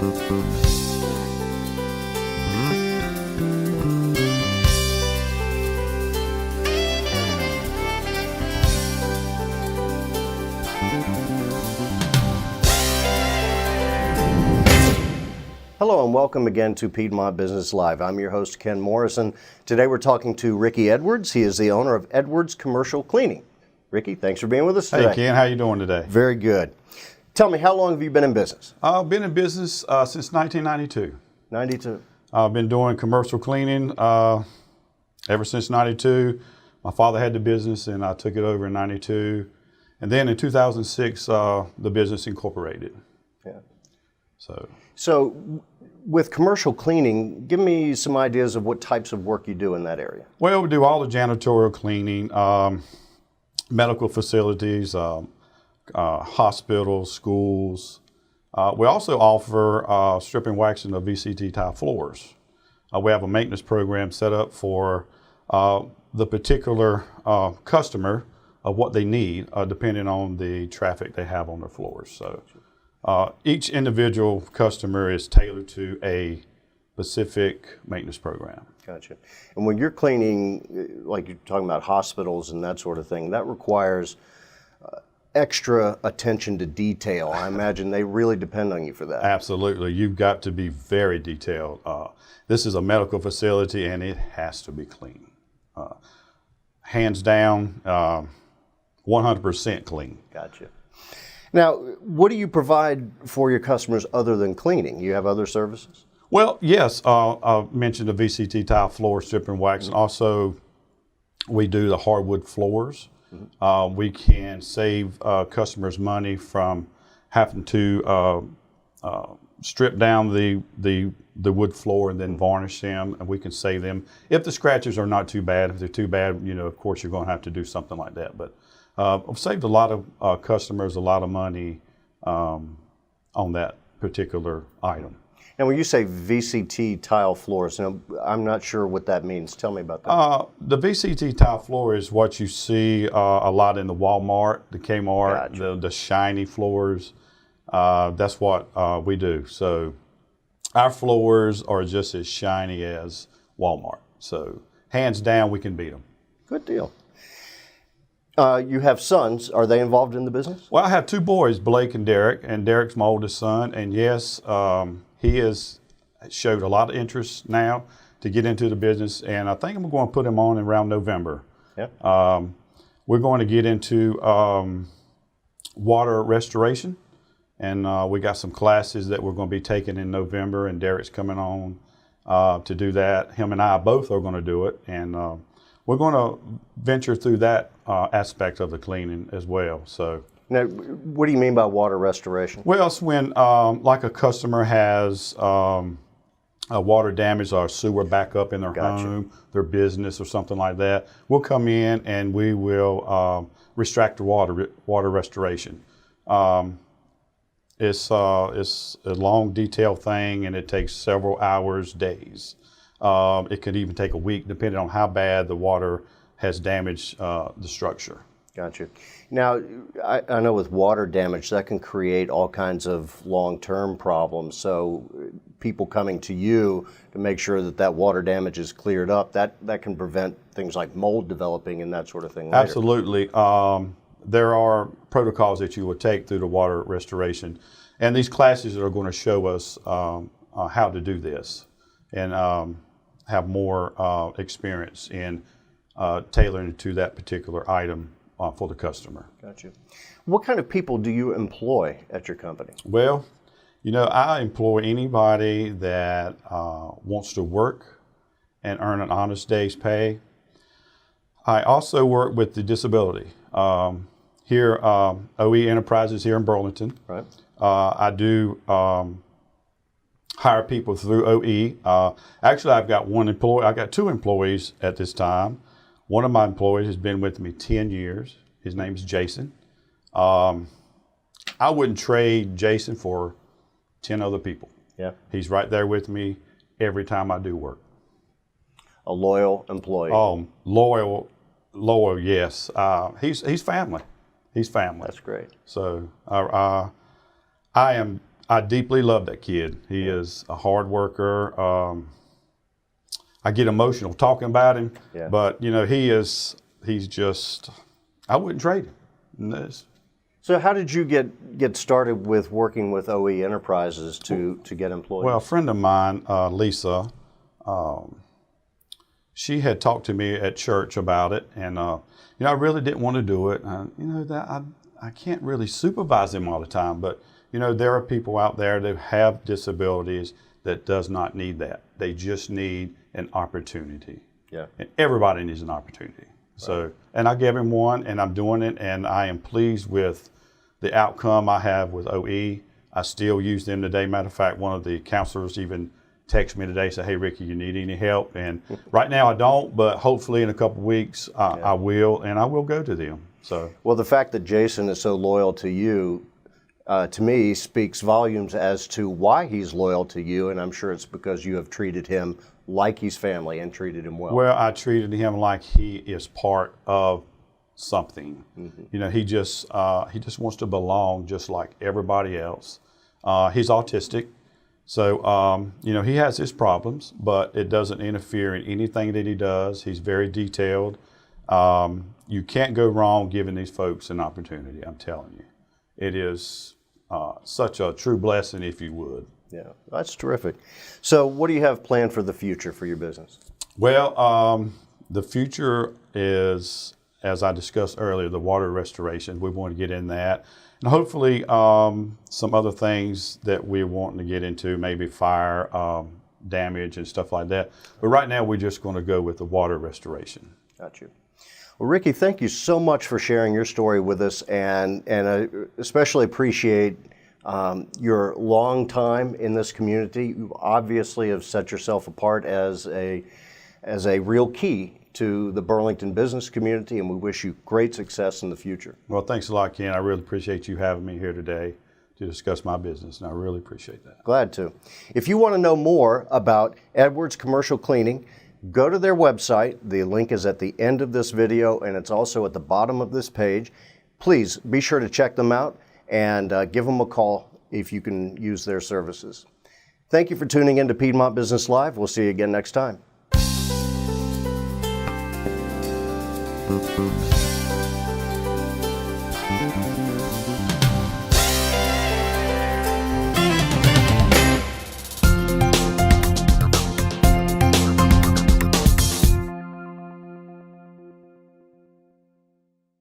Hello and welcome again to Piedmont Business Live. I'm your host, Ken Morrison. Today we're talking to Ricky Edwards. He is the owner of Edwards Commercial Cleaning. Ricky, thanks for being with us today. Hey Ken, how you doing today? Very good. Tell me, how long have you been in business? I've been in business since 1992. 92. I've been doing commercial cleaning ever since 92. My father had the business and I took it over in 92. And then in 2006, the business incorporated. Yeah. So with commercial cleaning, give me some ideas of what types of work you do in that area. Well, we do all the janitorial cleaning, medical facilities, hospitals, schools. We also offer strip and waxing of VCT tile floors. We have a maintenance program set up for the particular customer of what they need, depending on the traffic they have on their floors. So each individual customer is tailored to a specific maintenance program. Gotcha. And when you're cleaning, like you're talking about hospitals and that sort of thing, that requires extra attention to detail. I imagine they really depend on you for that. Absolutely. You've got to be very detailed. This is a medical facility and it has to be clean. Hands down, 100% clean. Gotcha. Now, what do you provide for your customers other than cleaning? You have other services? Well, yes. I mentioned the VCT tile floor, strip and wax, and also we do the hardwood floors. We can save customers money from having to strip down the wood floor and then varnish them, and we can save them. If the scratches are not too bad, if they're too bad, you know, of course you're going to have to do something like that. But I've saved a lot of customers a lot of money on that particular item. And when you say VCT tile floors, now, I'm not sure what that means. Tell me about that. The VCT tile floor is what you see a lot in the Walmart, the Kmart, Gotcha. the shiny floors. That's what we do. So our floors are just as shiny as Walmart. So hands down, we can beat them. Good deal. You have sons. Are they involved in the business? Well, I have two boys, Blake and Derek, and Derek's my oldest son. And yes, he has showed a lot of interest now to get into the business. And I think I'm going to put him on around November. Yeah. We're going to get into water restoration. And we got some classes that we're going to be taking in November. And Derek's coming on to do that. Him and I both are going to do it. And we're going to venture through that aspect of the cleaning as well. So, now, what do you mean by water restoration? well, it's when like a customer has water damage or sewer backup in their Gotcha. home, their business, or something like that. We'll come in and we will restract the water restoration. It's a long, detailed thing, and it takes several hours, days. It could even take a week, depending on how bad the water has damaged the structure. Gotcha. Now, I know with water damage, that can create all kinds of long-term problems. So people coming to you to make sure that that water damage is cleared up, that can prevent things like mold developing and that sort of thing later. Absolutely. There are protocols that you will take through the water restoration. And these classes are going to show us how to do this and have more experience in tailoring to that particular item for the customer. Gotcha. What kind of people do you employ at your company? Well, you know, I employ anybody that wants to work and earn an honest day's pay. I also work with the disability. Here, OE Enterprises here in Burlington. Right. I do hire people through OE. Actually, I've got two employees at this time. One of my employees has been with me 10 years. His name is Jason. I wouldn't trade Jason for 10 other people. Yeah. He's right there with me every time I do work. A loyal employee. Loyal, yes. He's family. He's family. That's great. So I I deeply love that kid. He is a hard worker. I get emotional talking about him, but you know, he's just, I wouldn't trade him. So how did you get started with working with OE Enterprises to get employees? Well, a friend of mine, Lisa, she had talked to me at church about it, and you know, I really didn't want to do it. You know, that I can't really supervise them all the time, but you know, there are people out there that have disabilities that does not need that. They just need an opportunity. Yeah. And everybody needs an opportunity. So, and I gave him one, and I'm doing it, and I am pleased with the outcome I have with OE. I still use them today. Matter of fact, one of the counselors even texted me today, said, "Hey, Ricky, you need any help?" And right now I don't, but hopefully in a couple of weeks I will, and I will go to them. So, well, the fact that Jason is so loyal to you, to me, speaks volumes as to why he's loyal to you, and I'm sure it's because you have treated him like he's family and treated him well. Well, I treated him like he is part of something. You know, he just wants to belong just like everybody else. He's autistic, so you know, he has his problems, but it doesn't interfere in anything that he does. He's very detailed. You can't go wrong giving these folks an opportunity. I'm telling you, it is such a true blessing, if you would. Yeah, that's terrific. So what do you have planned for the future for your business? Well, the future is, as I discussed earlier, the water restoration. We want to get in that. And hopefully some other things that we're wanting to get into, maybe fire damage and stuff like that. But right now, we're just going to go with the water restoration. Got you. Well, Ricky, thank you so much for sharing your story with us, and I especially appreciate your long time in this community. You obviously have set yourself apart as a real key to the Burlington business community, and we wish you great success in the future. Well, thanks a lot, Ken. I really appreciate you having me here today to discuss my business, and I really appreciate that. Glad to. If you want to know more about Edwards Commercial Cleaning, go to their website. The link is at the end of this video, and it's also at the bottom of this page. Please be sure to check them out and give them a call if you can use their services. Thank you for tuning in to Piedmont Business Live. We'll see you again next time.